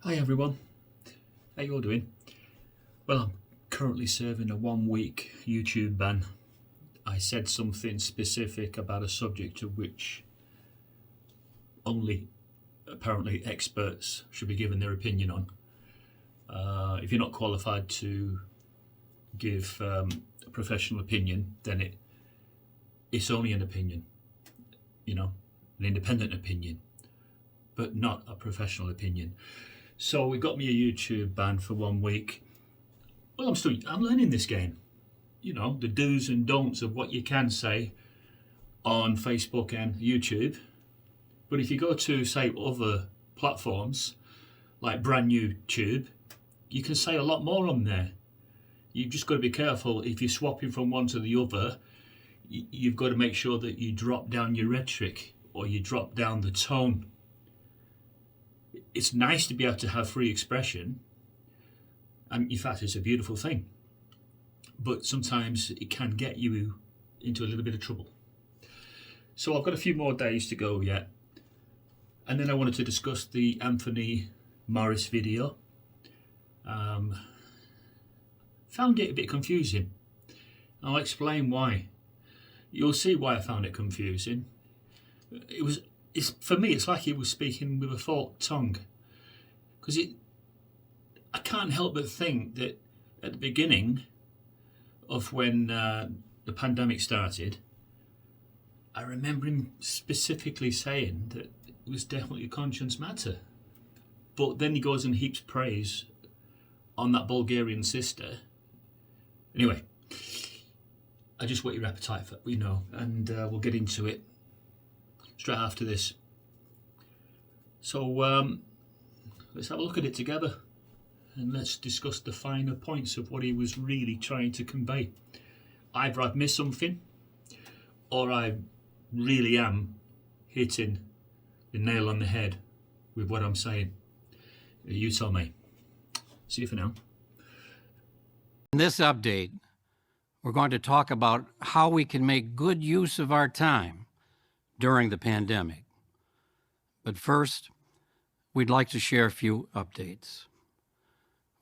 Hi everyone, how you all doing? Well, I'm currently serving a 1 week YouTube ban. I said something specific about a subject of which only apparently experts should be given their opinion on. If you're not qualified to give a professional opinion, then it's only an opinion, an independent opinion, but not a professional opinion. So we got me a YouTube ban for 1 week. Well, I'm learning this game. The do's and don'ts of what you can say on Facebook and YouTube. But if you go to, say, other platforms like brand new Tube, you can say a lot more on there. You've just got to be careful. If you're swapping from one to the other, you've got to make sure that you drop down your rhetoric or you drop down the tone. It's nice to be able to have free expression, and in fact it's a beautiful thing, but sometimes it can get you into a little bit of trouble. So I've got a few more days to go yet, and then I wanted to discuss the Anthony Morris video. Found it a bit confusing. I'll explain why. You'll see why I found it confusing. For me, it's like he was speaking with a forked tongue, because I can't help but think that at the beginning of when the pandemic started, I remember him specifically saying that it was definitely a conscience matter. But then he goes and heaps praise on that Bulgarian sister. Anyway, I just whet your appetite for and we'll get into it straight after this. So let's have a look at it together and let's discuss the finer points of what he was really trying to convey. Either I've missed something or I really am hitting the nail on the head with what I'm saying. You tell me. See you for now. In this update, we're going to talk about how we can make good use of our time during the pandemic. But first, we'd like to share a few updates.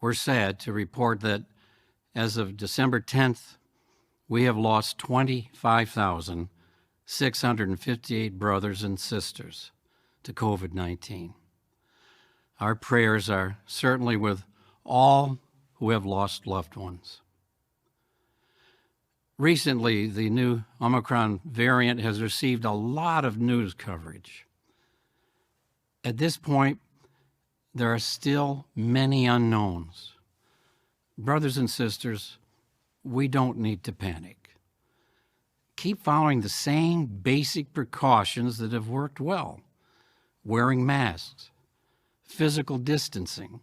We're sad to report that as of December 10th, we have lost 25,658 brothers and sisters to COVID-19. Our prayers are certainly with all who have lost loved ones. Recently, the new Omicron variant has received a lot of news coverage. At this point, there are still many unknowns. Brothers and sisters, we don't need to panic. Keep following the same basic precautions that have worked well: wearing masks, physical distancing,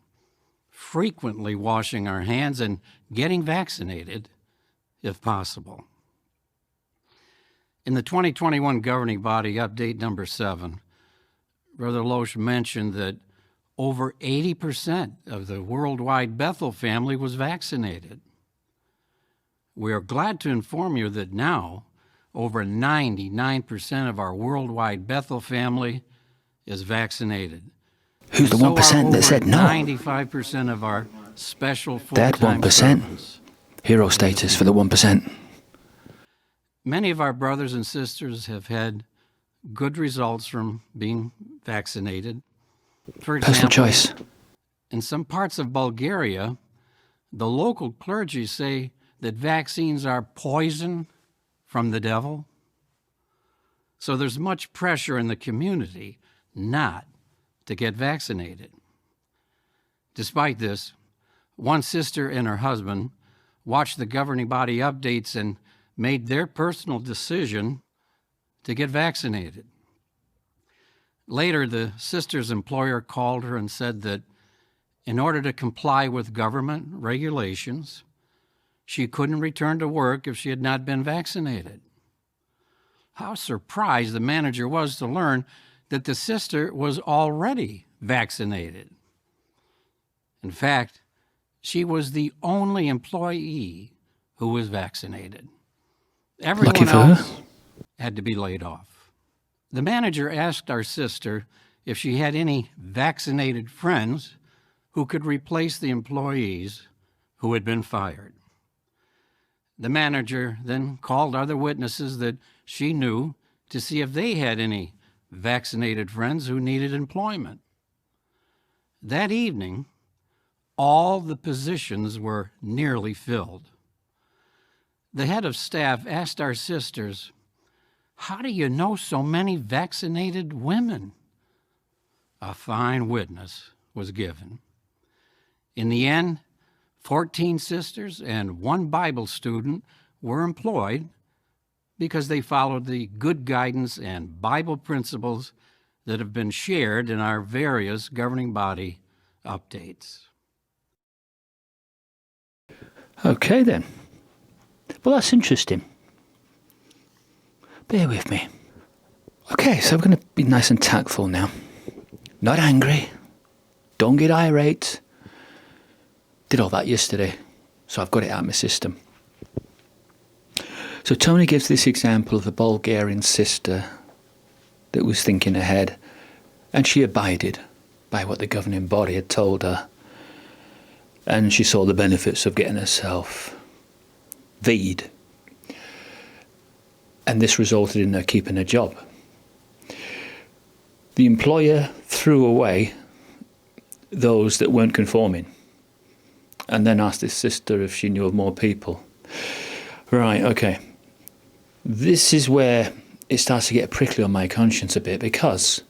frequently washing our hands, and getting vaccinated if possible. In the 2021 Governing Body Update number 7, Brother Loesch mentioned that over 80% of the worldwide Bethel family was vaccinated. We are glad to inform you that now over 99% of our worldwide Bethel family is vaccinated. Who's the 1% that said no? 95% of our special That full-time 1%. servants. Hero status for the 1%. Many of our brothers and sisters have had good results from being vaccinated. For Personal example, choice. in some parts of Bulgaria, the local clergy say that vaccines are poison from the devil. So there's much pressure in the community not to get vaccinated. Despite this, one sister and her husband watched the governing body updates and made their personal decision to get vaccinated. Later, the sister's employer called her and said that in order to comply with government regulations, she couldn't return to work if she had not been vaccinated. How surprised the manager was to learn that the sister was already vaccinated. In fact, she was the only employee who was vaccinated. Everyone else had to be laid off. The manager asked our sister if she had any vaccinated friends who could replace the employees who had been fired. The manager then called other witnesses that she knew to see if they had any vaccinated friends who needed employment. That evening, all the positions were nearly filled. The head of staff asked our sisters, "How do you know so many vaccinated women?" A fine witness was given. In the end, 14 sisters and 1 Bible student were employed because they followed the good guidance and Bible principles that have been shared in our various governing body updates. Okay then. Well, that's interesting. Bear with me. Okay, so we're going to be nice and tactful now. Not angry. Don't get irate. Did all that yesterday, so I've got it out of my system. So Tony gives this example of the Bulgarian sister that was thinking ahead, and she abided by what the governing body had told her, and she saw the benefits of getting herself V'd, and this resulted in her keeping her job. The employer threw away those that weren't conforming, and then asked his sister if she knew of more people. Right, okay. This is where it starts to get prickly on my conscience a bit, because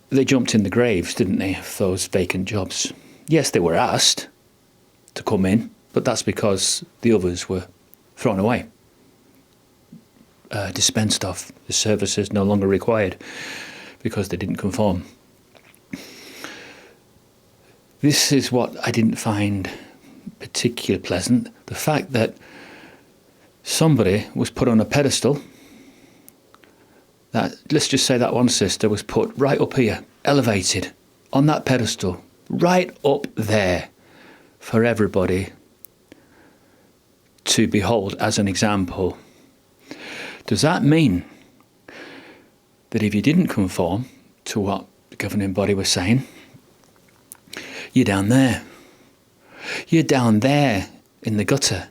they jumped in the graves, didn't they, of those vacant jobs. Yes, they were asked to come in, but that's because the others were thrown away, dispensed off, the services no longer required because they didn't conform. This is what I didn't find particularly pleasant, the fact that somebody was put on a pedestal, that, let's just say that one sister was put right up here, elevated, on that pedestal, right up there for everybody to behold as an example. Does that mean that if you didn't conform to what the governing body was saying, you're down there? You're down there in the gutter.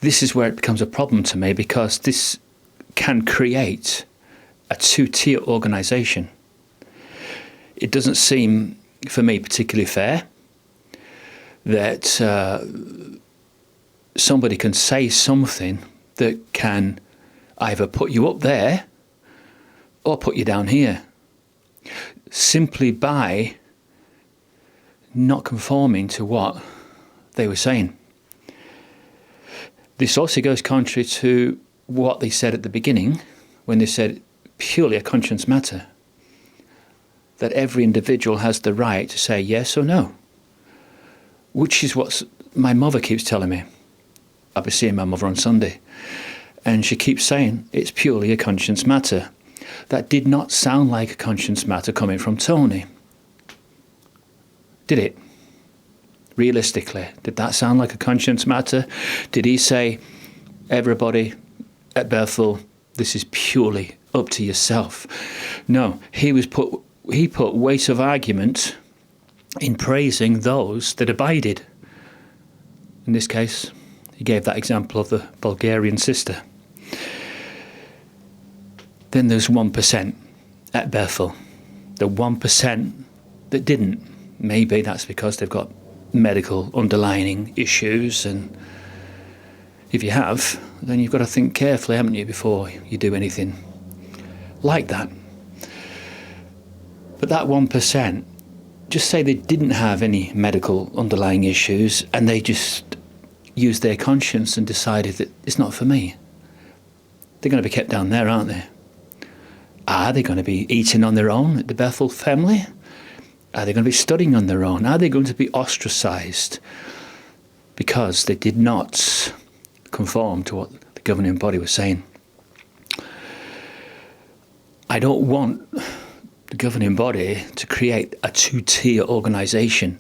This is where it becomes a problem to me, because this can create a 2-tier organisation. It doesn't seem, for me, particularly fair that somebody can say something that can either put you up there or put you down here, simply by not conforming to what they were saying. This also goes contrary to what they said at the beginning, when they said purely a conscience matter, that every individual has the right to say yes or no, which is what my mother keeps telling me. I'll be seeing my mother on Sunday, and she keeps saying it's purely a conscience matter. That did not sound like a conscience matter coming from Tony. Did it? Realistically, did that sound like a conscience matter? Did he say, everybody at Bethel, this is purely up to yourself? No, he put weight of argument in praising those that abided. In this case, he gave that example of the Bulgarian sister. Then there's 1% at Bethel. The 1% that didn't. Maybe that's because they've got medical underlying issues, and if you have, then you've got to think carefully, haven't you, before you do anything like that. But that 1%, just say they didn't have any medical underlying issues and they just used their conscience and decided that it's not for me. They're going to be kept down there, aren't they? Are they going to be eating on their own at the Bethel family? Are they going to be studying on their own? Are they going to be ostracised because they did not conform to what the governing body was saying? I don't want the governing body to create a 2-tier organisation.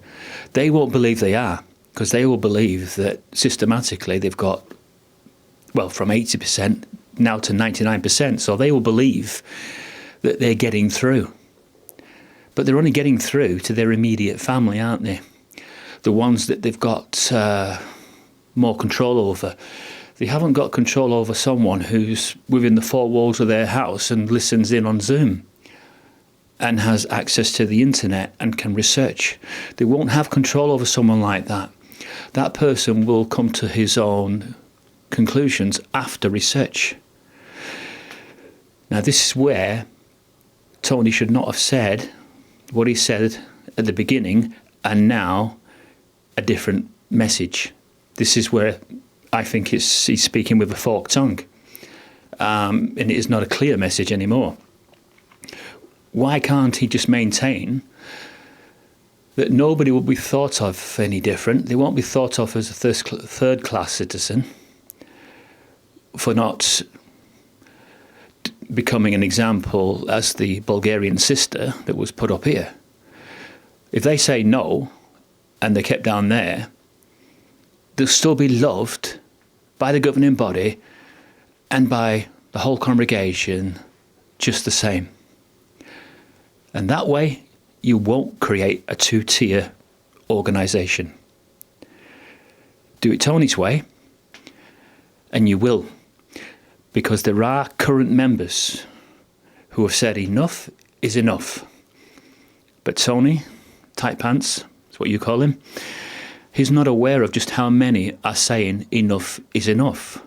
They won't believe they are, because they will believe that systematically they've got, well, from 80% now to 99%. So they will believe that they're getting through. but they're only getting through to their immediate family, aren't they? The ones that they've got more control over. They haven't got control over someone who's within the four walls of their house and listens in on Zoom and has access to the internet and can research. They won't have control over someone like that. That person will come to his own conclusions after research. Now, this is where Tony should not have said what he said at the beginning, and now a different message. This is where I think he's speaking with a forked tongue, and it is not a clear message anymore. Why can't he just maintain that nobody will be thought of any different? They won't be thought of as a third-class citizen for not becoming an example as the Bulgarian sister that was put up here. If they say no, and they're kept down there, they'll still be loved by the governing body and by the whole congregation just the same. And that way, you won't create a two-tier organisation. Do it Tony's way, and you will. Because there are current members who have said enough is enough. But Tony, tight pants, that's what you call him, he's not aware of just how many are saying enough is enough.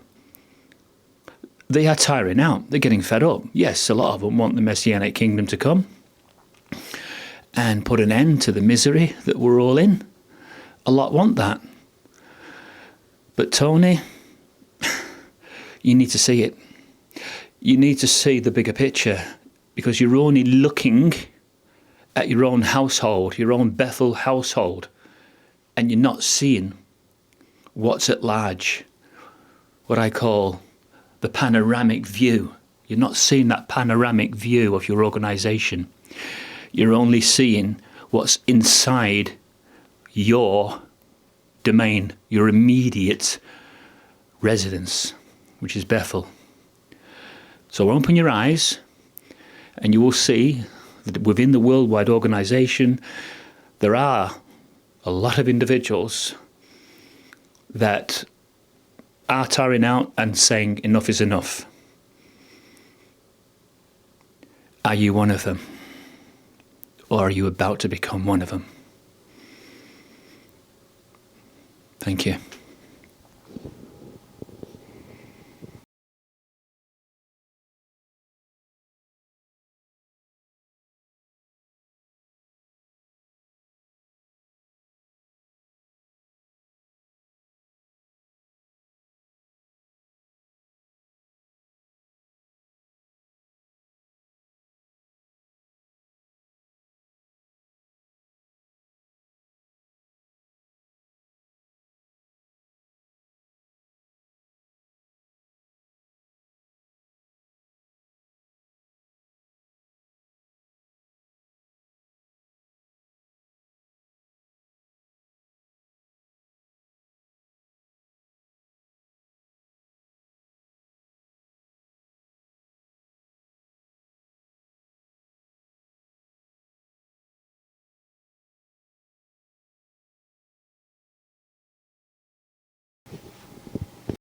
They are tiring out. They're getting fed up. Yes, a lot of them want the Messianic kingdom to come and put an end to the misery that we're all in. A lot want that. But Tony, you need to see it. You need to see the bigger picture, because you're only looking at your own household, your own Bethel household, and you're not seeing what's at large, what I call the panoramic view. You're not seeing that panoramic view of your organisation. You're only seeing what's inside your domain, your immediate residence, which is Bethel. So open your eyes and you will see that within the worldwide organisation there are a lot of individuals that are tiring out and saying enough is enough. Are you one of them? Or are you about to become one of them? Thank you.